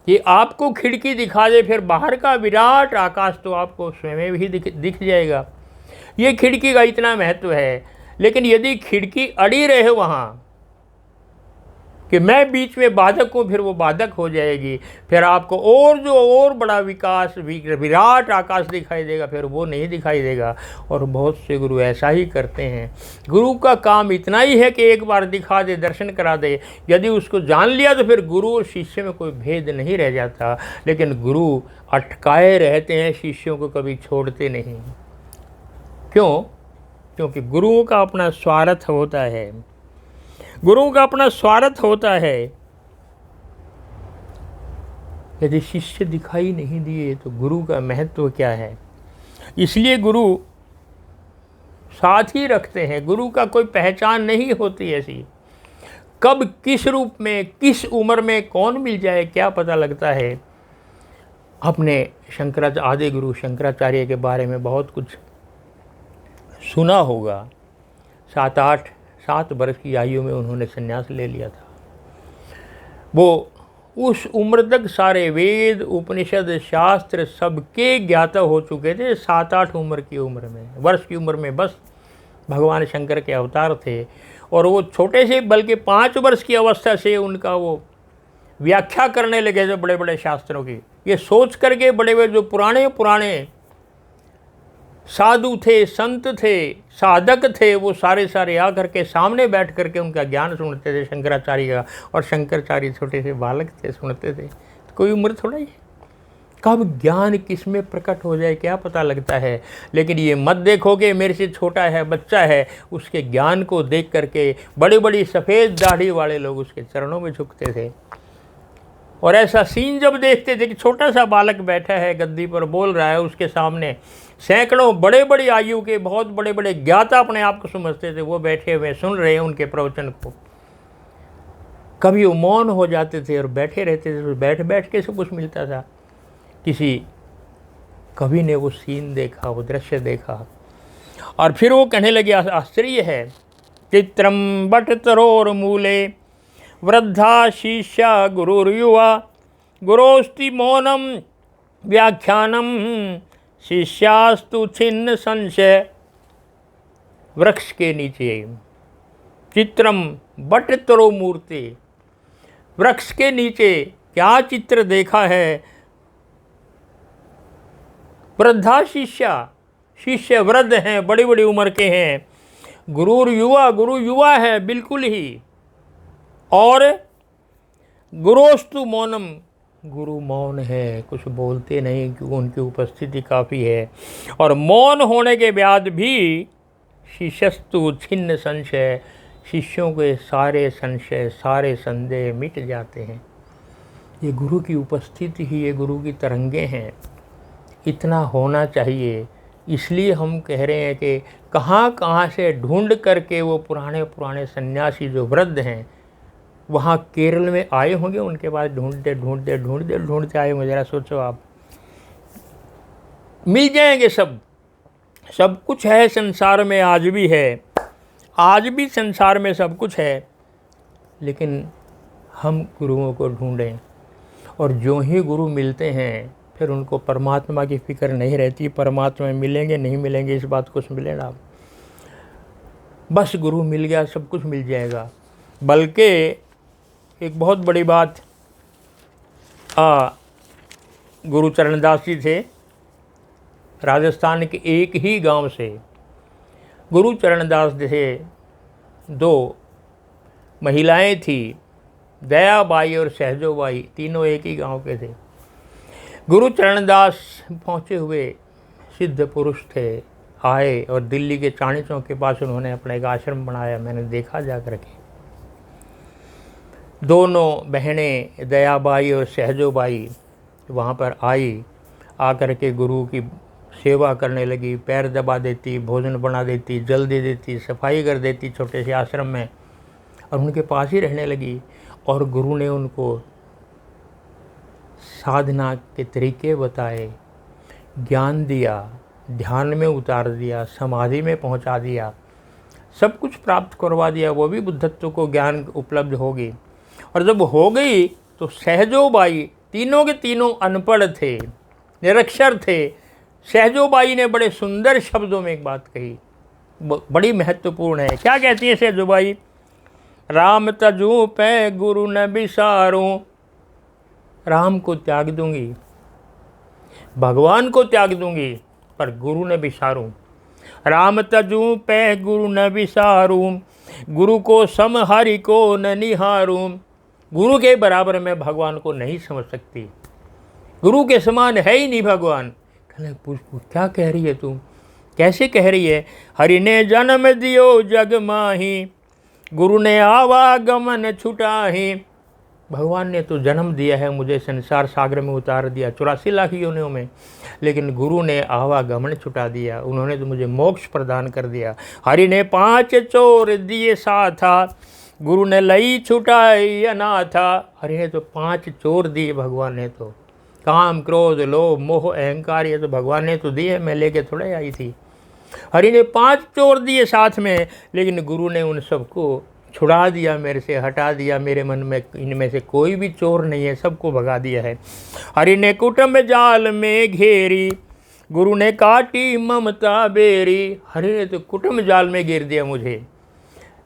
[SPEAKER 1] कि आपको खिड़की दिखा दे, फिर बाहर का विराट आकाश तो आपको स्वयं भी दिख जाएगा। ये खिड़की का इतना महत्व है। लेकिन यदि खिड़की अड़ी रहे वहाँ कि मैं बीच में बाधक हूँ, फिर वो बाधक हो जाएगी। फिर आपको और बड़ा विकास, विराट आकाश दिखाई देगा, फिर वो नहीं दिखाई देगा। और बहुत से गुरु ऐसा ही करते हैं। गुरु का काम इतना ही है कि एक बार दिखा दे, दर्शन करा दे। यदि उसको जान लिया तो फिर गुरु और शिष्य में कोई भेद नहीं रह जाता। लेकिन गुरु अटकाए रहते हैं, शिष्यों को कभी छोड़ते नहीं। क्यों? क्योंकि गुरुओं का अपना स्वार्थ होता है, गुरुओं का अपना स्वार्थ होता है। यदि शिष्य दिखाई नहीं दिए तो गुरु का महत्व क्या है? इसलिए गुरु साथ ही रखते हैं। गुरु का कोई पहचान नहीं होती ऐसी। कब किस रूप में, किस उम्र में कौन मिल जाए क्या पता लगता है। अपने आदि गुरु शंकराचार्य के बारे में बहुत कुछ सुना होगा। 7 वर्ष की आयु में उन्होंने संन्यास ले लिया था। वो उस उम्र तक सारे वेद, उपनिषद, शास्त्र सबके ज्ञाता हो चुके थे। 7-8 वर्ष की उम्र में बस भगवान शंकर के अवतार थे। और वो छोटे से, बल्कि 5 वर्ष की अवस्था से उनका वो व्याख्या करने लगे थे बड़े बड़े शास्त्रों की। ये सोच करके बड़े बड़े जो पुराने साधु थे, संत थे, साधक थे, वो सारे आकर के सामने बैठ करके उनका ज्ञान सुनते थे शंकराचार्य का। और शंकराचार्य छोटे से बालक थे, सुनते थे। तो कोई उम्र थोड़ा ही, कब ज्ञान किस में प्रकट हो जाए क्या पता लगता है। लेकिन ये मत देखो कि मेरे से छोटा है, बच्चा है, उसके ज्ञान को देख करके बड़ी बड़ी सफ़ेद दाढ़ी वाले लोग उसके चरणों में झुकते थे। और ऐसा सीन जब देखते थे कि छोटा सा बालक बैठा है गद्दी पर, बोल रहा है, उसके सामने सैकड़ों बड़े बड़ी आयु के बहुत बड़े बड़े ज्ञाता अपने आप को समझते थे, वो बैठे हुए सुन रहे हैं उनके प्रवचन को। कभी वो मौन हो जाते थे और बैठे रहते थे, तो बैठ के सब कुछ मिलता था। किसी कवि ने वो सीन देखा, वो दृश्य देखा, और फिर वो कहने लगे, आश्चर्य है, चित्रम बट तरोर मूले वृद्धा शिष्या गुरुर्युवा गुरोस्ति मौनम व्याख्यानम शिष्यास्तु छिन्न संशय। वृक्ष के नीचे चित्रम बट तरो मूर्ति, वृक्ष के नीचे क्या चित्र देखा है? वृद्धा शिष्य वृद्ध हैं, बड़ी बड़ी उम्र के हैं। गुरु युवा है बिल्कुल ही। और गुरोस्तु मौनम, गुरु मौन है, कुछ बोलते नहीं क्योंकि उनकी उपस्थिति काफ़ी है। और मौन होने के बाद भी शिष्यस्तु छिन्न संशय, शिष्यों के सारे संशय, सारे संदेह मिट जाते हैं। ये गुरु की उपस्थिति ही, ये गुरु की तरंगे हैं। इतना होना चाहिए। इसलिए हम कह रहे हैं कि कहाँ से ढूंढ करके वो पुराने सन्यासी जो वृद्ध हैं वहाँ केरल में आए होंगे, उनके पास ढूंढते आए होंगे। ज़रा सोचो आप, मिल जाएंगे सब कुछ है संसार में, आज भी है, आज भी संसार में सब कुछ है। लेकिन हम गुरुओं को ढूंढें, और जो ही गुरु मिलते हैं फिर उनको परमात्मा की फिक्र नहीं रहती, परमात्मा मिलेंगे नहीं मिलेंगे इस बात को समझ लेना। बस गुरु मिल गया सब कुछ मिल जाएगा। बल्कि एक बहुत बड़ी बात, गुरु चरणदास जी थे, राजस्थान के एक ही गांव से गुरु चरणदास थे। 2 महिलाएं थी, दयाबाई और सहजोबाई, तीनों एक ही गांव के थे। गुरु चरणदास पहुँचे हुए सिद्ध पुरुष थे, आए और दिल्ली के चांदनी चौक के पास उन्होंने अपना एक आश्रम बनाया। मैंने देखा जा कर के दोनों बहनें दयाबाई और सहजोबाई वहाँ पर आई, आकर के गुरु की सेवा करने लगी, पैर दबा देती, भोजन बना देती, जल दे देती, सफाई कर देती छोटे से आश्रम में, और उनके पास ही रहने लगी। और गुरु ने उनको साधना के तरीके बताए, ज्ञान दिया, ध्यान में उतार दिया, समाधि में पहुंचा दिया, सब कुछ प्राप्त करवा दिया। वो भी बुद्धत्व को ज्ञान उपलब्ध होगी। और जब हो गई तो सहजोबाई, तीनों के तीनों अनपढ़ थे, निरक्षर थे। सहजोबाई ने बड़े सुंदर शब्दों में एक बात कही, बड़ी महत्वपूर्ण है। क्या कहती है सहजोबाई? राम तजू पे गुरु न बिसारूं, राम को त्याग दूंगी, भगवान को त्याग दूंगी, पर गुरु न बिसारूं। राम तजू पे गुरु न बिसारूं, गुरु को सम हरि को न निहारूं। गुरु के बराबर मैं भगवान को नहीं समझ सकती, गुरु के समान है ही नहीं भगवान। पूछ क्या कह रही है तू, कैसे कह रही है? हरि ने जन्म दियो जग माही, गुरु ने आवागमन छुटाही। भगवान ने तो जन्म दिया है, मुझे संसार सागर में उतार दिया 84 लाख योनियों में, लेकिन गुरु ने आवागमन छुटा दिया, उन्होंने तो मुझे मोक्ष प्रदान कर दिया। हरि ने 5 चोर दिए साथा, गुरु ने लई छुटाई अनाथा। हरि ने तो 5 चोर दिए, भगवान ने तो काम क्रोध लोभ मोह अहंकार, ये तो भगवान ने तो दिए, मैं लेके थोड़े आई थी। हरि ने 5 चोर दिए साथ में, लेकिन गुरु ने उन सबको छुड़ा दिया, मेरे से हटा दिया। मेरे मन में इनमें से कोई भी चोर नहीं है, सबको भगा दिया है। हरि ने कुटुंब जाल में घेरी, गुरु ने काटी ममता बेरी। हरि ने तो कुटुंब जाल में घेर दिया मुझे,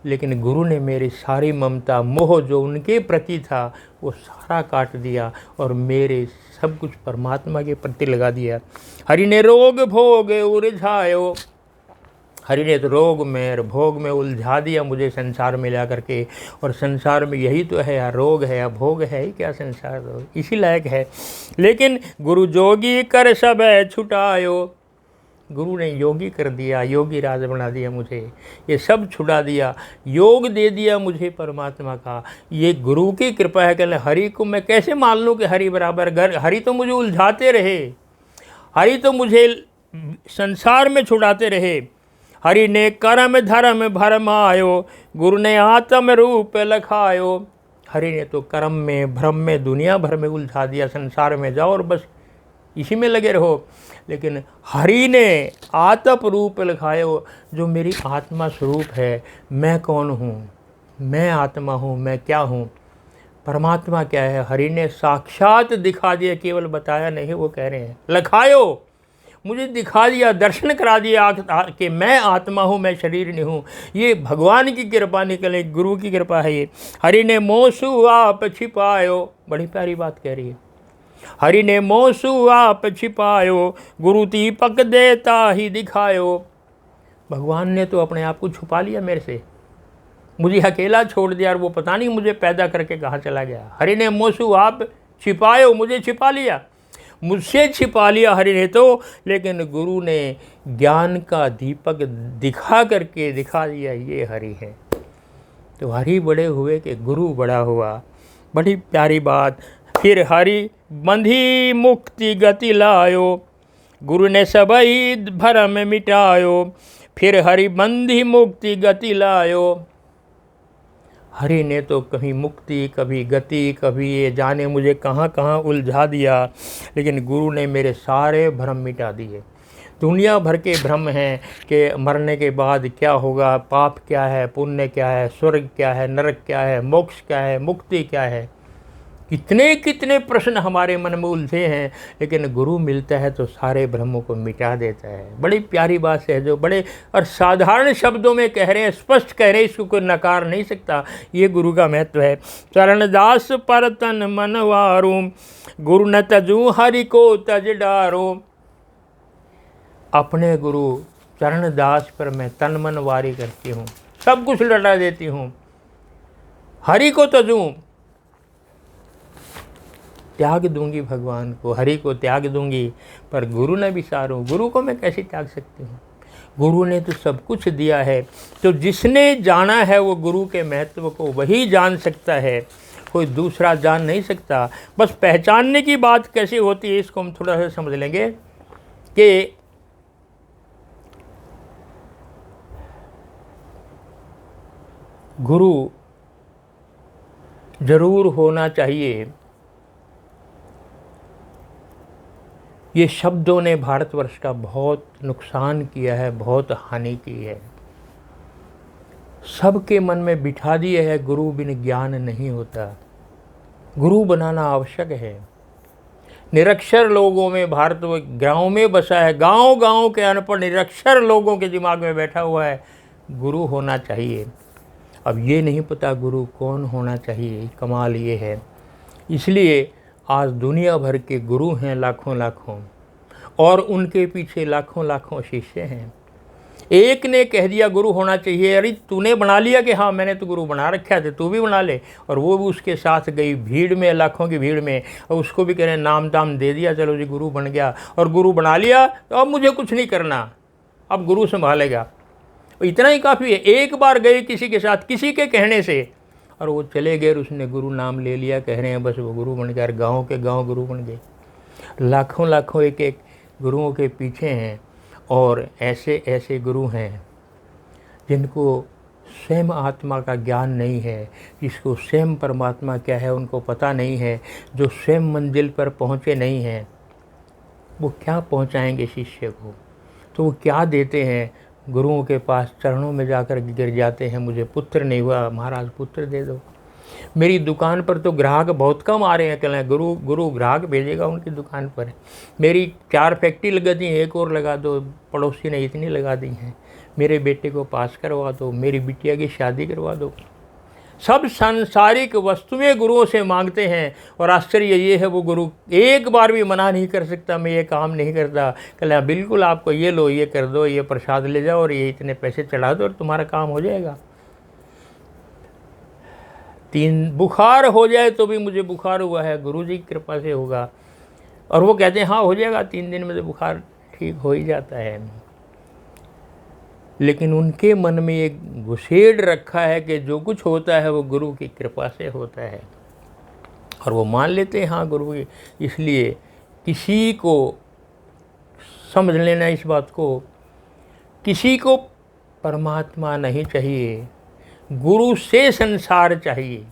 [SPEAKER 1] लेकिन गुरु ने मेरी सारी ममता मोह जो उनके प्रति था वो सारा काट दिया और मेरे सब कुछ परमात्मा के प्रति लगा दिया। हरि ने रोग भोग उलझायो, हरि ने तो रोग में और भोग में उलझा दिया मुझे संसार में ला करके। और संसार में यही तो है यार, रोग है या भोग है ही क्या, संसार तो इसी लायक है। लेकिन गुरु जोगी कर सब छुटायो, गुरु ने योगी कर दिया, योगी राज बना दिया मुझे, ये सब छुड़ा दिया, योग दे दिया मुझे परमात्मा का। ये गुरु की कृपा है। कहले हरि को मैं कैसे मान लूँ कि हरि बराबर घर, हरि तो मुझे उलझाते रहे, हरि तो मुझे संसार में छुड़ाते रहे। हरि ने कर्म धर्म भरमायो, गुरु ने आत्म रूप लखायो। हरि ने तो कर्म में भ्रम में दुनिया भर में उलझा दिया, संसार में जाओ और बस इसी में लगे रहो। लेकिन हरि ने आत्म रूप लखायो, जो मेरी आत्मा स्वरूप है। मैं कौन हूँ? मैं आत्मा हूँ, मैं क्या हूँ? परमात्मा क्या है? हरि ने साक्षात दिखा दिया, केवल बताया नहीं। वो कह रहे हैं लखायो, मुझे दिखा दिया, दर्शन करा दिया कि मैं आत्मा हूँ, मैं शरीर नहीं हूँ। ये भगवान की कृपा निकले, गुरु की कृपा है ये। हरि ने मोसु आप छिपायो, बड़ी प्यारी बात कह रही है। हरि ने मोसु आप छिपायो, गुरु दीपक देता ही दिखायो। भगवान ने तो अपने आप को छुपा लिया मेरे से, मुझे अकेला छोड़ दिया और वो पता नहीं मुझे पैदा करके कहाँ चला गया। हरि ने मोसु आप छिपायो, मुझे छिपा लिया, मुझसे छिपा लिया हरि ने तो। लेकिन गुरु ने ज्ञान का दीपक दिखा करके दिखा दिया, ये हरि है। तो हरि बड़े हुए कि गुरु बड़ा हुआ, बड़ी प्यारी बात। फिर हरि बंधी मुक्ति गति लायो, गुरु ने सबई भरम मिटायो। फिर हरि बंधी मुक्ति गति लायो। हरि ने तो कभी मुक्ति, कभी गति, कभी ये जाने मुझे कहाँ कहाँ उलझा दिया, लेकिन गुरु ने मेरे सारे भ्रम मिटा दिए। दुनिया भर के भ्रम हैं कि मरने के बाद क्या होगा, पाप क्या है, पुण्य क्या है, स्वर्ग क्या है, नरक क्या है, मोक्ष क्या है, मुक्ति क्या है। कितने कितने प्रश्न हमारे मन में उलझे हैं, लेकिन गुरु मिलता है तो सारे भ्रमों को मिटा देता है। बड़ी प्यारी बात है जो बड़े और साधारण शब्दों में कह रहे हैं, स्पष्ट कह रहे हैं, इसको कोई नकार नहीं सकता। ये गुरु का महत्व है। चरणदास पर तन मन वारो, गुरु न तजू हरि को तज डारो। अपने गुरु चरणदास पर मैं तन मन वारी करती हूँ, सब कुछ लटा देती हूँ। हरि को तजूं, त्याग दूंगी भगवान को, हरि को त्याग दूंगी, पर गुरु न विसारूं। गुरु को मैं कैसे त्याग सकती हूँ? गुरु ने तो सब कुछ दिया है। तो जिसने जाना है वो गुरु के महत्व को वही जान सकता है, कोई दूसरा जान नहीं सकता। बस पहचानने की बात कैसे होती है इसको हम थोड़ा सा समझ लेंगे कि गुरु जरूर होना चाहिए। ये शब्दों ने भारतवर्ष का बहुत नुकसान किया है, बहुत हानि की है। सबके मन में बिठा दिए है गुरु बिन ज्ञान नहीं होता। गुरु बनाना आवश्यक है। निरक्षर लोगों में भारत गाँव में बसा है, गांव गांव के अनपढ़ निरक्षर लोगों के दिमाग में बैठा हुआ है गुरु होना चाहिए। अब ये नहीं पता गुरु कौन होना चाहिए। कमाल ये है। इसलिए आज दुनिया भर के गुरु हैं लाखों लाखों, और उनके पीछे लाखों लाखों शिष्य हैं। एक ने कह दिया गुरु होना चाहिए, अरे तूने बना लिया कि हाँ मैंने तो गुरु बना रखा था, तू भी बना ले। और वो भी उसके साथ गई भीड़ में, लाखों की भीड़ में, और उसको भी कह रहे नाम ताम दे दिया, चलो जी गुरु बन गया। और गुरु बना लिया तो अब मुझे कुछ नहीं करना, अब गुरु संभालेगा। इतना ही काफ़ी है। एक बार गए किसी के साथ, किसी के कहने से, और वो चले गए और उसने गुरु नाम ले लिया, कह रहे हैं बस वो गुरु बन गया। गाँव के गाँव गुरु बन गए। लाखों लाखों एक एक गुरुओं के पीछे हैं, और ऐसे ऐसे गुरु हैं जिनको स्वयं आत्मा का ज्ञान नहीं है, जिसको स्वयं परमात्मा क्या है उनको पता नहीं है, जो स्वयं मंजिल पर पहुँचे नहीं हैं, वो क्या पहुँचाएंगे शिष्य को? तो वो क्या देते हैं? गुरुओं के पास चरणों में जाकर गिर जाते हैं, मुझे पुत्र नहीं हुआ, महाराज पुत्र दे दो। मेरी दुकान पर तो ग्राहक बहुत कम आ रहे हैं, कल गुरु ग्राहक भेजेगा उनकी दुकान पर। मेरी 4 फैक्ट्री लगा दी, एक और लगा दो, पड़ोसी ने इतनी लगा दी हैं। मेरे बेटे को पास करवा दो, मेरी बिटिया की शादी करवा दो। सब सांसारिक वस्तुएं गुरुओं से मांगते हैं, और आश्चर्य ये है वो गुरु एक बार भी मना नहीं कर सकता, मैं ये काम नहीं करता। कल बिल्कुल आपको ये लो, ये कर दो, ये प्रसाद ले जाओ और ये इतने पैसे चढ़ा दो और तुम्हारा काम हो जाएगा। 3 बुखार हो जाए तो भी मुझे बुखार हुआ है, गुरु जी की कृपा से होगा। और वो कहते हैं हाँ हो जाएगा, 3 दिन में तो बुखार ठीक हो ही जाता है। लेकिन उनके मन में एक घुसेड़ रखा है कि जो कुछ होता है वो गुरु की कृपा से होता है, और वो मान लेते हैं हाँ गुरु की। इसलिए किसी को समझ लेना इस बात को, किसी को परमात्मा नहीं चाहिए, गुरु से संसार चाहिए।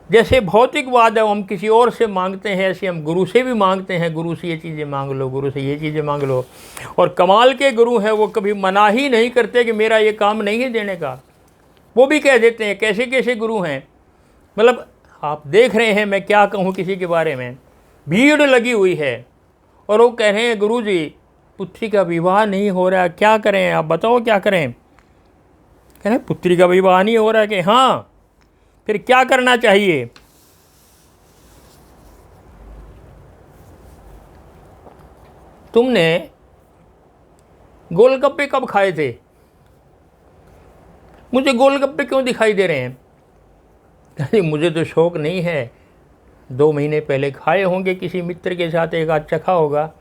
[SPEAKER 1] जैसे भौतिकवाद है हम किसी और से मांगते हैं, ऐसे हम गुरु से भी मांगते हैं, गुरु से ये चीज़ें मांग लो, गुरु से ये चीज़ें मांग लो। और कमाल के गुरु हैं, वो कभी मना ही नहीं करते कि मेरा ये काम नहीं है देने का। वो भी कह देते हैं। कैसे कैसे गुरु हैं, मतलब आप देख रहे हैं, मैं क्या कहूँ किसी के बारे में। भीड़ लगी हुई है और वो कह रहे हैं गुरु जी पुत्री का विवाह नहीं हो रहा, क्या करें आप बताओ क्या करें? कह रहे पुत्री का विवाह नहीं हो रहा कि हाँ, फिर क्या करना चाहिए? तुमने गोलगप्पे कब खाए थे? मुझे गोलगप्पे क्यों दिखाई दे रहे हैं? अरे मुझे तो शौक नहीं है, 2 महीने पहले खाए होंगे किसी मित्र के साथ, एक आध चखा होगा।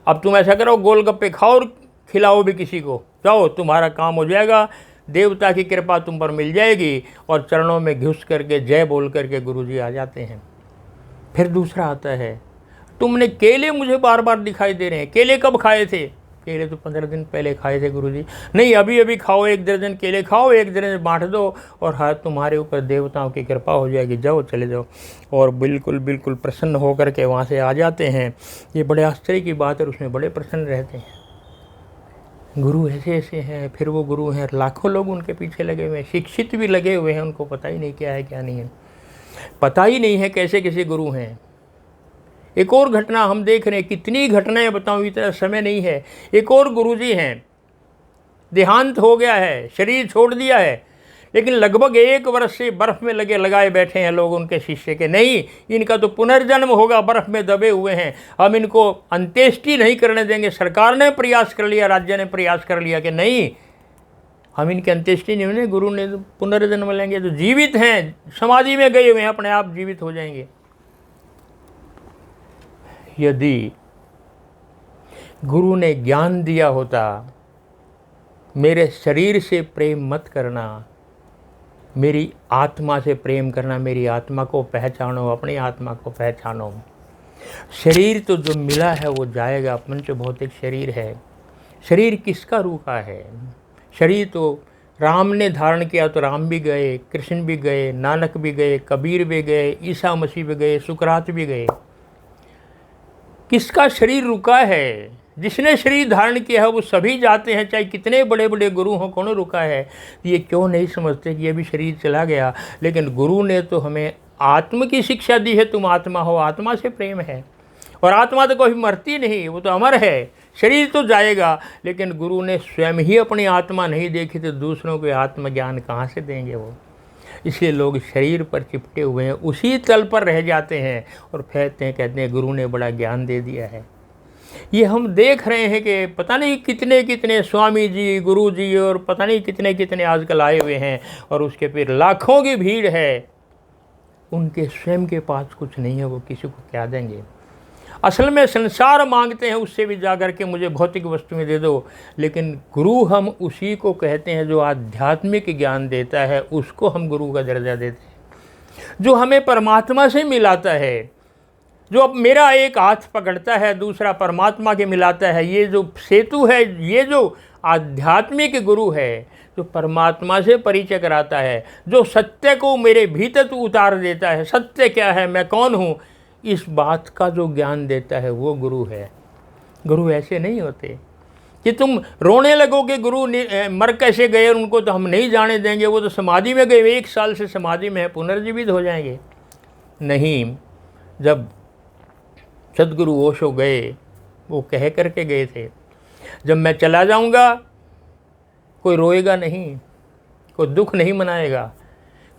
[SPEAKER 1] अब तुम ऐसा करो, गोलगप्पे खाओ और खिलाओ भी किसी को, जाओ तुम्हारा काम हो जाएगा, देवता की कृपा तुम पर मिल जाएगी। और चरणों में घुस करके जय बोल करके गुरुजी आ जाते हैं। फिर दूसरा आता है, तुमने केले मुझे बार बार दिखाई दे रहे हैं, केले कब खाए थे? केले तो 15 दिन पहले खाए थे गुरुजी। नहीं, अभी अभी खाओ, 1 दर्जन केले खाओ, 1 दर्जन बांट दो और हाँ तुम्हारे ऊपर देवताओं की कृपा हो जाएगी, जाओ चले जाओ। और बिल्कुल बिल्कुल प्रसन्न होकर के वहाँ से आ जाते हैं। ये बड़े आश्चर्य की बात है, और उसमें बड़े प्रसन्न रहते हैं। गुरु ऐसे ऐसे हैं, फिर वो गुरु हैं, लाखों लोग उनके पीछे लगे हुए हैं, शिक्षित भी लगे हुए हैं, उनको पता ही नहीं क्या है क्या नहीं है, पता ही नहीं है कैसे कैसे गुरु हैं। एक और घटना हम देख रहे हैं, कितनी घटनाएं बताऊं, इतना समय नहीं है। एक और गुरुजी हैं, देहांत हो गया है, शरीर छोड़ दिया है, लेकिन लगभग 1 वर्ष से बर्फ़ में लगाए बैठे हैं लोग उनके शिष्य के। नहीं, इनका तो पुनर्जन्म होगा, बर्फ़ में दबे हुए हैं, हम इनको अंत्येष्टि नहीं करने देंगे। सरकार ने प्रयास कर लिया, राज्य ने प्रयास कर लिया कि नहीं, हम इनकी अंत्येष्टि नहीं होने, गुरु ने तो पुनर्जन्म लेंगे, तो जीवित हैं, समाधि में गए हुए हैं, अपने आप जीवित हो जाएंगे। यदि गुरु ने ज्ञान दिया होता, मेरे शरीर से प्रेम मत करना, मेरी आत्मा से प्रेम करना, मेरी आत्मा को पहचानो, अपनी आत्मा को पहचानो। शरीर तो जो मिला है वो जाएगा, पंच भौतिक शरीर है। शरीर किसका रूखा है? शरीर तो राम ने धारण किया, तो राम भी गए, कृष्ण भी गए, नानक भी गए, कबीर भी गए, ईसा मसीह भी गए, सुकरात भी गए। किसका शरीर रुका है? जिसने शरीर धारण किया है वो सभी जाते हैं, चाहे कितने बड़े बड़े गुरु हों, कौन रुका है? ये क्यों नहीं समझते कि ये भी शरीर चला गया? लेकिन गुरु ने तो हमें आत्म की शिक्षा दी है, तुम आत्मा हो, आत्मा से प्रेम है, और आत्मा तो कभी मरती नहीं, वो तो अमर है। शरीर तो जाएगा, लेकिन गुरु ने स्वयं ही अपनी आत्मा नहीं देखी तो दूसरों को आत्मज्ञान कहाँ से देंगे वो? इसलिए लोग शरीर पर चिपटे हुए हैं, उसी तल पर रह जाते हैं और कहते हैं गुरु ने बड़ा ज्ञान दे दिया है। ये हम देख रहे हैं कि पता नहीं कितने कितने स्वामी जी, गुरु जी और पता नहीं कितने कितने आजकल आए हुए हैं, और उसके फिर लाखों की भीड़ है। उनके स्वयं के पास कुछ नहीं है, वो किसी को क्या देंगे? असल में संसार मांगते हैं, उससे भी जाकर के मुझे भौतिक वस्तुएं दे दो। लेकिन गुरु हम उसी को कहते हैं जो आध्यात्मिक ज्ञान देता है, उसको हम गुरु का दर्जा देते हैं। जो हमें परमात्मा से मिलाता है, जो अब मेरा एक हाथ पकड़ता है, दूसरा परमात्मा के मिलाता है, ये जो सेतु है, ये जो आध्यात्मिक गुरु है, जो परमात्मा से परिचय कराता है, जो सत्य को मेरे भीतर उतार देता है, सत्य क्या है, मैं कौन हूँ, इस बात का जो ज्ञान देता है वो गुरु है। गुरु ऐसे नहीं होते कि तुम रोने लगोगे गुरु मर कैसे गए, उनको तो हम नहीं जाने देंगे, वो तो समाधि में गए, 1 साल से समाधि में है, पुनर्जीवित हो जाएंगे। नहीं, जब सदगुरु ओशो गए, वो कह करके गए थे, जब मैं चला जाऊंगा कोई रोएगा नहीं, कोई दुख नहीं मनाएगा,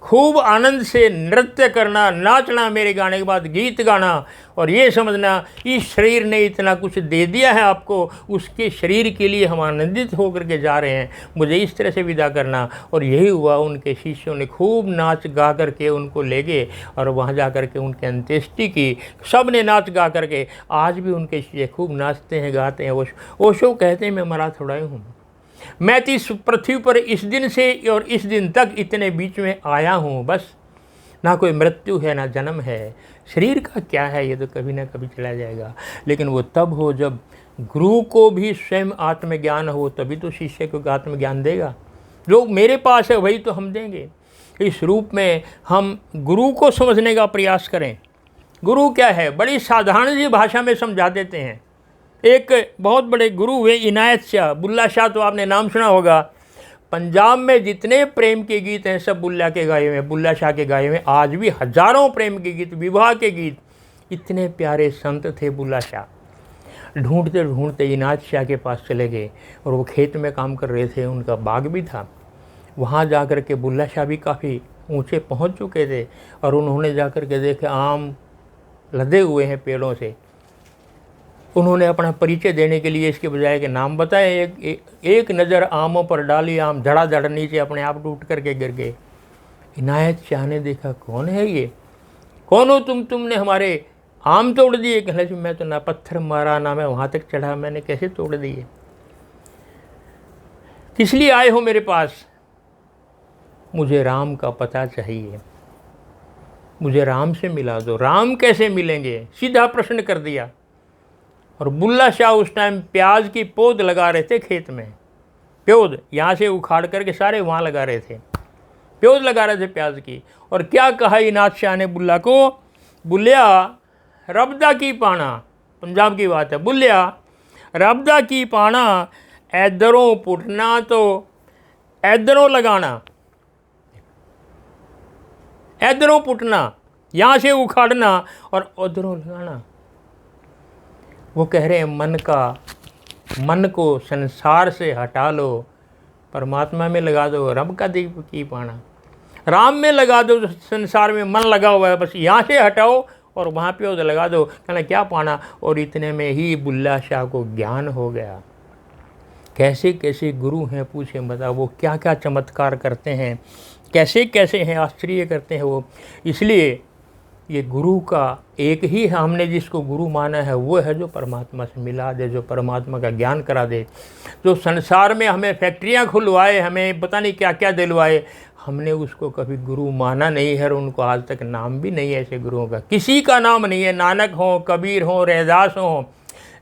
[SPEAKER 1] खूब आनंद से नृत्य करना, नाचना, मेरे गाने के बाद गीत गाना, और ये समझना इस शरीर ने इतना कुछ दे दिया है आपको, उसके शरीर के लिए हम आनंदित होकर के जा रहे हैं, मुझे इस तरह से विदा करना। और यही हुआ, उनके शिष्यों ने खूब नाच गा करके उनको ले गए और वहाँ जा कर के उनकी अंत्येष्टि की। सब ने नाच गा करके, आज भी उनके शिष्य खूब नाचते हैं, गाते हैं। ओशो कहते हैं मैं मरा थोड़ा ही हूँ, मैं तो इस पृथ्वी पर इस दिन से और इस दिन तक इतने बीच में आया हूँ, बस ना कोई मृत्यु है ना जन्म है। शरीर का क्या है, ये तो कभी ना कभी चला जाएगा। लेकिन वो तब हो जब गुरु को भी स्वयं आत्मज्ञान हो, तभी तो शिष्य को आत्मज्ञान देगा। जो मेरे पास है वही तो हम देंगे। इस रूप में हम गुरु को समझने का प्रयास करें। गुरु क्या है, बड़ी साधारण सी भाषा में समझा देते हैं। एक बहुत बड़े गुरु हुए इनायत शाह, बुल्ला शाह तो आपने नाम सुना होगा। पंजाब में जितने प्रेम के गीत हैं सब बुल्ला के गाए हुए हैं, बुल्ला शाह के गाए हुए हैं। आज भी हजारों प्रेम के गीत, विवाह के गीत, इतने प्यारे संत थे बुल्ला शाह। ढूंढते ढूंढते इनायत शाह के पास चले गए, और वो खेत में काम कर रहे थे, उनका बाग भी था। वहाँ जा कर के बुल्ला शाह भी काफ़ी ऊँचे पहुँच चुके थे, और उन्होंने जा कर के देखे आम लदे हुए हैं पेड़ों से। उन्होंने अपना परिचय देने के लिए इसके बजाय के नाम बताए। एक नज़र आमों पर डाली, आम धड़ाधड़ नीचे अपने आप टूट करके गिर गए। इनायत शाह ने देखा कौन है ये, कौन हो तुमने हमारे आम तोड़ दिए? कहने जी मैं तो ना पत्थर मारा ना मैं वहाँ तक चढ़ा, मैंने कैसे तोड़ दिए? किस लिए आए हो मेरे पास? मुझे राम का पता चाहिए, मुझे राम से मिला दो। राम कैसे मिलेंगे? सीधा प्रश्न कर दिया। और बुल्ला शाह उस टाइम प्याज की पौध लगा रहे थे खेत में। प्योद यहाँ से उखाड़ करके सारे वहाँ लगा रहे थे, प्योद लगा रहे थे प्याज की। और क्या कहा इनाथ शाह ने बुल्ला को, बुल्लिया रबदा की पाना, पंजाब की बात है, बुल्लिया रबदा की पाना, ऐदरों पुटना तो ऐदरों लगाना, ऐदरों पुटना यहाँ से उखाड़ना और उधरों लगाना। वो कह रहे हैं मन को संसार से हटा लो, परमात्मा में लगा दो, रब का दीप की पाना, राम में लगा दो। संसार में मन लगा हुआ है, बस यहाँ से हटाओ और वहाँ पे उधर लगा दो, कहना क्या पाना। और इतने में ही बुल्ला शाह को ज्ञान हो गया। कैसे कैसे गुरु हैं पूछे बता, वो क्या क्या चमत्कार करते हैं, कैसे कैसे हैं, आश्चर्य करते हैं वो। इसलिए ये गुरु का एक ही हमने जिसको गुरु माना है वो है जो परमात्मा से मिला दे, जो परमात्मा का ज्ञान करा दे। जो संसार में हमें फैक्ट्रियाँ खुलवाए, हमें पता नहीं क्या क्या दिलवाए, हमने उसको कभी गुरु माना नहीं है और उनको आज तक नाम भी नहीं है ऐसे गुरुओं का, किसी का नाम नहीं है। नानक हो, कबीर हो, रैदास हो,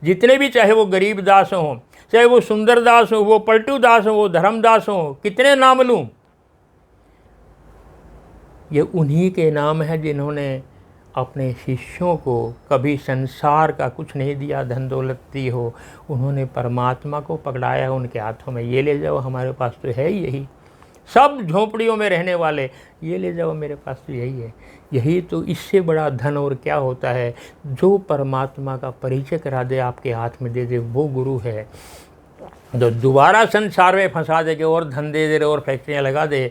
[SPEAKER 1] जितने भी, चाहे वो गरीब दास हो, चाहे वो सुंदर दास हो, वो पलटू दास हो, वो धर्मदास हो, कितने नाम लूँ, ये उन्हीं के नाम है जिन्होंने अपने शिष्यों को कभी संसार का कुछ नहीं दिया, धन दौलत दी हो, उन्होंने परमात्मा को पकड़ाया उनके हाथों में। ये ले जाओ, हमारे पास तो है ही यही, सब झोपड़ियों में रहने वाले, ये ले जाओ, मेरे पास तो यही है। यही तो, इससे बड़ा धन और क्या होता है। जो परमात्मा का परिचय करा दे, आपके हाथ में दे दे, वो गुरु है। जो दोबारा संसार में फंसा दे के और धन दे दे और फैक्ट्रियाँ लगा दे,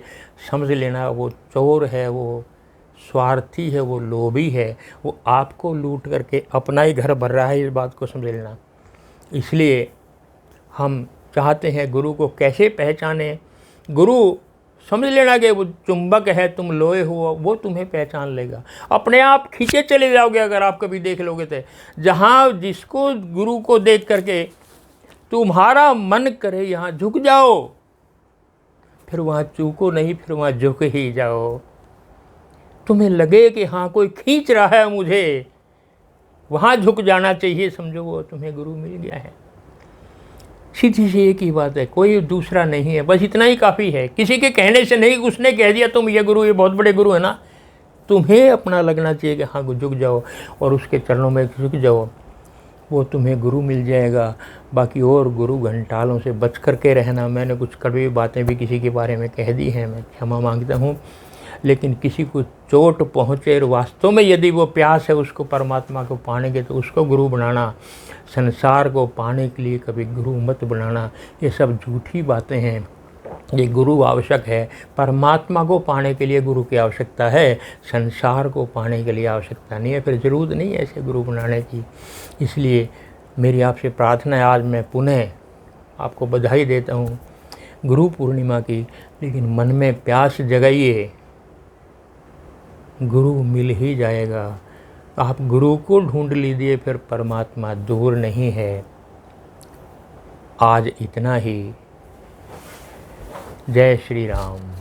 [SPEAKER 1] समझ लेना वो चोर है, वो स्वार्थी है, वो लोभी है, वो आपको लूट करके अपना ही घर भर रहा है, इस बात को समझ लेना। इसलिए हम चाहते हैं गुरु को कैसे पहचाने। गुरु समझ लेना कि वो चुंबक है, तुम लोहे हो, वो तुम्हें पहचान लेगा, अपने आप खींचे चले जाओगे। अगर आप कभी देख लोगे तो जहाँ जिसको गुरु को देख करके तुम्हारा मन करे यहाँ झुक जाओ, फिर वहाँ चूको नहीं, फिर वहाँ झुक ही जाओ। तुम्हें लगे कि हाँ कोई खींच रहा है मुझे, वहाँ झुक जाना चाहिए, समझो वो तुम्हें गुरु मिल गया है। सीधी सी एक ही बात है, कोई दूसरा नहीं है, बस इतना ही काफ़ी है। किसी के कहने से नहीं, उसने कह दिया तुम ये गुरु, ये बहुत बड़े गुरु है ना, तुम्हें अपना लगना चाहिए कि हाँ झुक जाओ और उसके चरणों में झुक जाओ, वो तुम्हें गुरु मिल जाएगा। बाकी और गुरु घंटालों से बच करके रहना। मैंने कुछ कड़वी बातें भी किसी के बारे में कह दी हैं, मैं क्षमा मांगता हूँ। लेकिन किसी को चोट पहुँचे और वास्तव में यदि वो प्यास है उसको परमात्मा को पाने के, तो उसको गुरु बनाना। संसार को पाने के लिए कभी गुरु मत बनाना, ये सब झूठी बातें हैं। ये गुरु आवश्यक है, परमात्मा को पाने के लिए गुरु की आवश्यकता है, संसार को पाने के लिए आवश्यकता नहीं है। फिर ज़रूरत नहीं है ऐसे गुरु बनाने की। इसलिए मेरी आपसे प्रार्थना है, आज मैं पुनः आपको बधाई देता हूँ गुरु पूर्णिमा की। लेकिन मन में प्यास जगाइए, गुरु मिल ही जाएगा। आप गुरु को ढूंढ लीजिए, फिर परमात्मा दूर नहीं है। आज इतना ही। जय श्री राम।